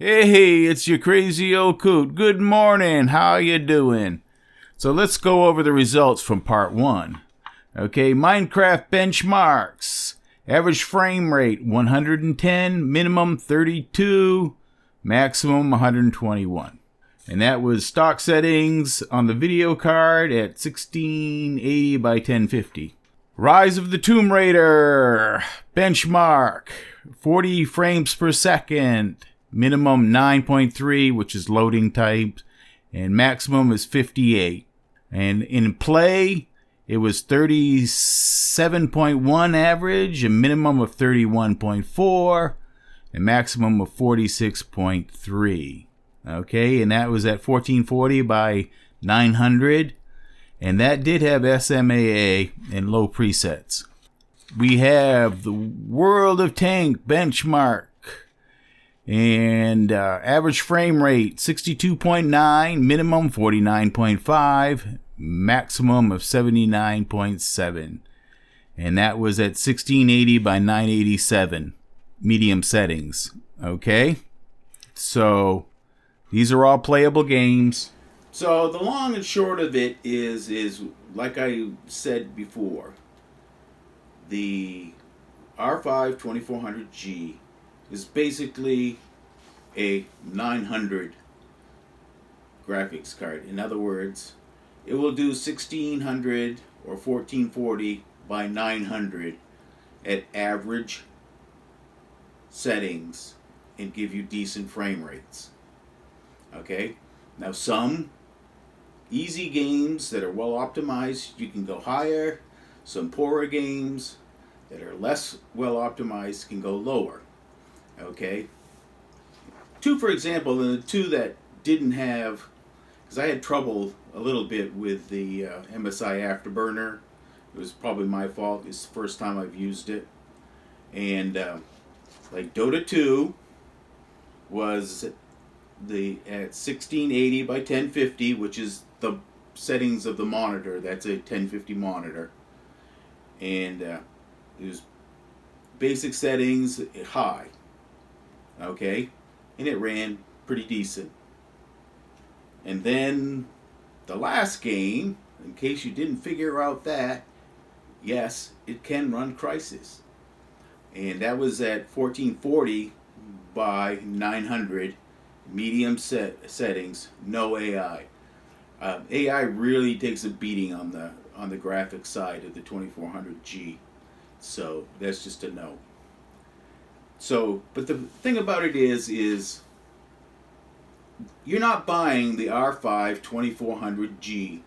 Hey, it's your crazy old coot. Good morning. How you doing? So let's go over the results from part 1. Okay, Minecraft benchmarks. Average frame rate 110, minimum 32, maximum 121. And that was stock settings on the video card at 1680 by 1050. Rise of the Tomb Raider benchmark 40 frames per second. Minimum 9.3, which is loading type, and maximum is 58. And in play, it was 37.1 average, a minimum of 31.4, and maximum of 46.3. Okay, and that was at 1440 by 900, and that did have SMAA and low presets. We have the World of Tank benchmark. And average frame rate 62.9, minimum 49.5, maximum of 79.7. And that was at 1680 by 987 medium settings. Okay? So these are all playable games. So the long and short of it is like I said before, the R5 2400G is basically a 900 graphics card. In other words, it will do 1600 or 1440 by 900 at average settings and give you decent frame rates. Okay? Now some easy games that are well optimized, you can go higher. Some poorer games that are less well optimized can go lower. Okay, two for example, and the two that didn't have, because I had trouble a little bit with the MSI Afterburner. It was probably my fault. It's the first time I've used it. And like Dota 2 was at 1680 by 1050, which is the settings of the monitor. That's a 1050 monitor. And it was basic settings high. Okay, and it ran pretty decent. And then the last game, in case you didn't figure out that, yes, it can run Crysis. And that was at 1440 by 900, medium settings, no AI. AI really takes a beating on the graphics side of the 2400G. So that's just a no. So, but the thing about it is you're not buying the R5 2400G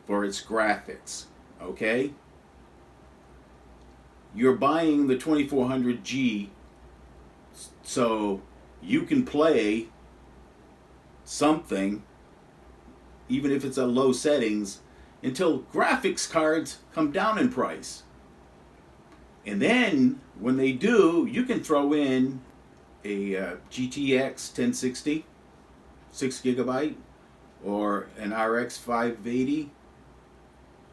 for its graphics, okay? You're buying the 2400G so you can play something, even if it's at low settings, until graphics cards come down in price. And then, when they do, you can throw in a GTX 1060, 6GB, or an RX 580,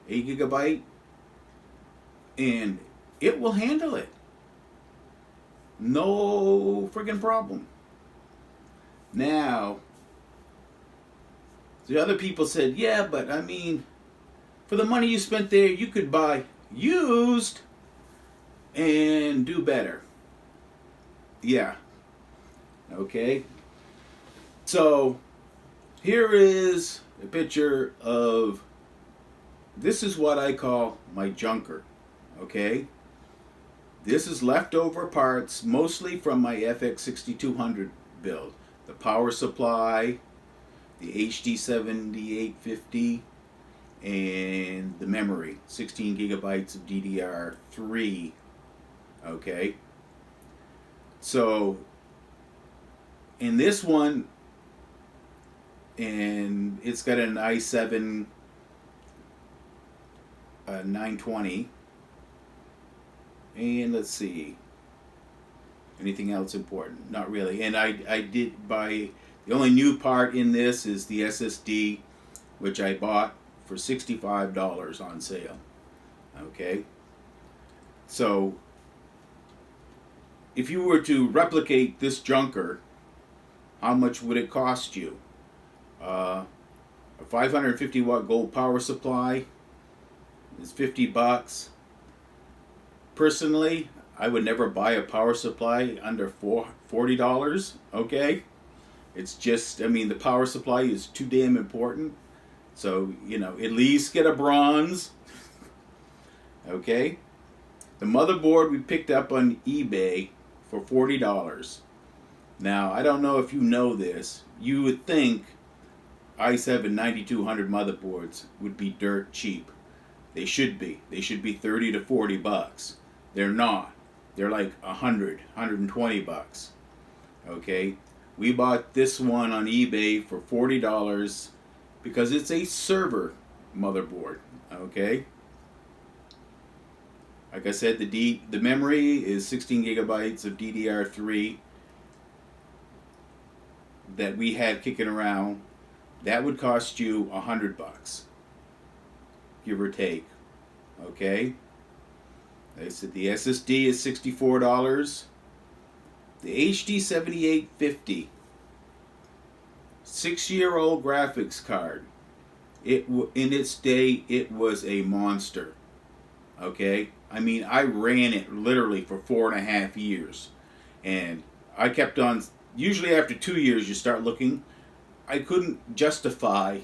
8GB, and it will handle it. No friggin' problem. Now, the other people said, yeah, but I mean, for the money you spent there, you could buy used and do better. Yeah. Okay. So here is a picture of, this is what I call my junker. Okay. This is leftover parts, mostly from my FX 6200 build. The power supply, the HD 7850, and the memory, 16 gigabytes of DDR3. Okay, so in this one, and it's got an i7 920, and let's see, anything else important? Not really. And I did buy, the only new part in this is the SSD, which I bought for $65 on sale. Okay, so if you were to replicate this junker, how much would it cost you? A 550 watt gold power supply is $50. Personally, I would never buy a power supply under $40. Okay, it's just, I mean, the power supply is too damn important. So, you know, at least get a bronze. Okay, the motherboard we picked up on eBay for $40. Now, I don't know if you know this. You would think i7 9200 motherboards would be dirt cheap. They should be. They should be 30 to 40 bucks. They're not. They're like 120 bucks. Okay? We bought this one on eBay for $40 because it's a server motherboard. Okay? Like I said, the memory is 16 gigabytes of DDR3 that we had kicking around. That would cost you $100, give or take. Okay? Like I said, the SSD is $64. The HD 7850, 6-year-old graphics card. In its day, it was a monster. Okay? I mean, I ran it literally for 4.5 years. And I kept on, usually after 2 years you start looking. I couldn't justify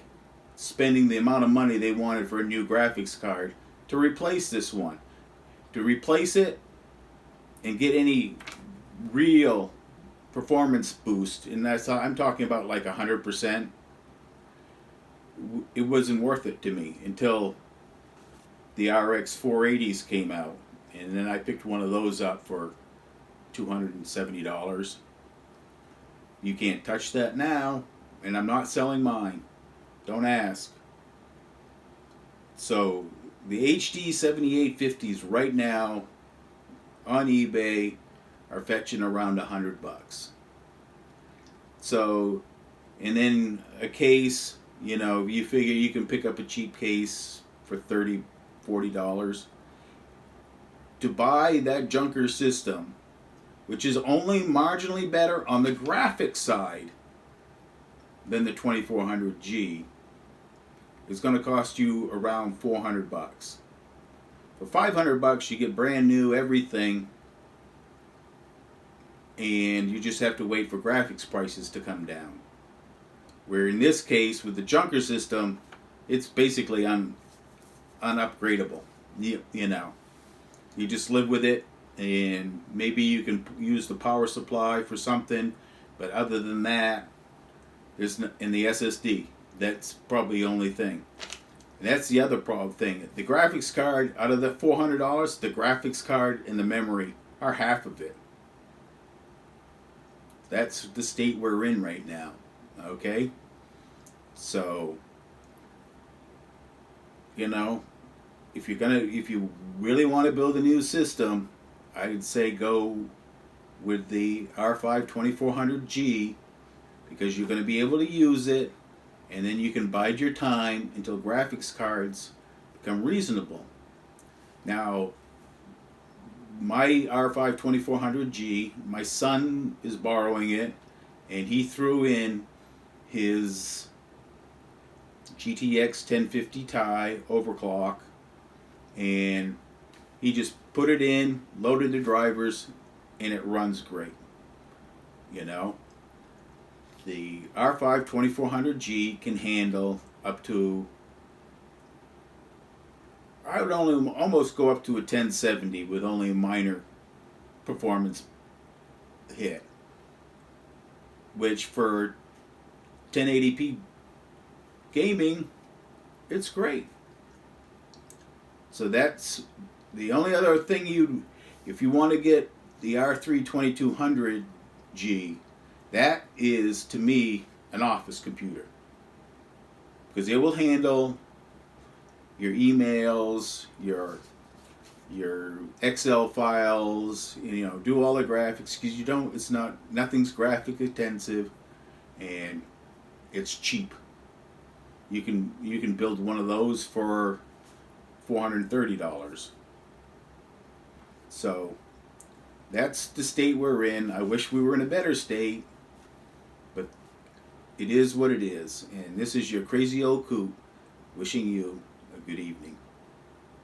spending the amount of money they wanted for a new graphics card to replace this one. To replace it and get any real performance boost, and I'm talking about like 100%, it wasn't worth it to me until the RX 480s came out, and then I picked one of those up for $270. You can't touch that now, and I'm not selling mine. Don't ask. So the HD 7850s right now on eBay are fetching around $100. So, and then a case, you know, you figure you can pick up a cheap case for $30, $40. To buy that junker system, which is only marginally better on the graphics side than the 2400G, is going to cost you around $400. For $500, you get brand new everything, and you just have to wait for graphics prices to come down. Where in this case, with the junker system, it's basically unupgradable. You know, you just live with it, and maybe you can use the power supply for something, but other than that, there's in the SSD. That's probably the only thing. And that's the other problem thing. The graphics card, out of the $400, the graphics card and the memory are half of it. That's the state we're in right now. Okay? So, you know, if you really want to build a new system, I'd say go with the R5 2400G, because you're going to be able to use it, and then you can bide your time until graphics cards become reasonable. Now, my R5 2400G, my son is borrowing it, and he threw in his GTX 1050 Ti overclock, and he just put it in, loaded the drivers, and it runs great. You know, the R5 2400G can handle up to, I would only almost go up to a 1070 with only a minor performance hit, which for 1080p gaming, it's great. So that's the only other thing if you want to get the R3 2200G, that is, to me, an office computer, because it will handle your emails, your Excel files, you know, do all the graphics, because nothing's graphic intensive, and it's cheap. You can build one of those for $430. So that's the state we're in. I wish we were in a better state, but it is what it is. And this is your crazy old coot wishing you a good evening.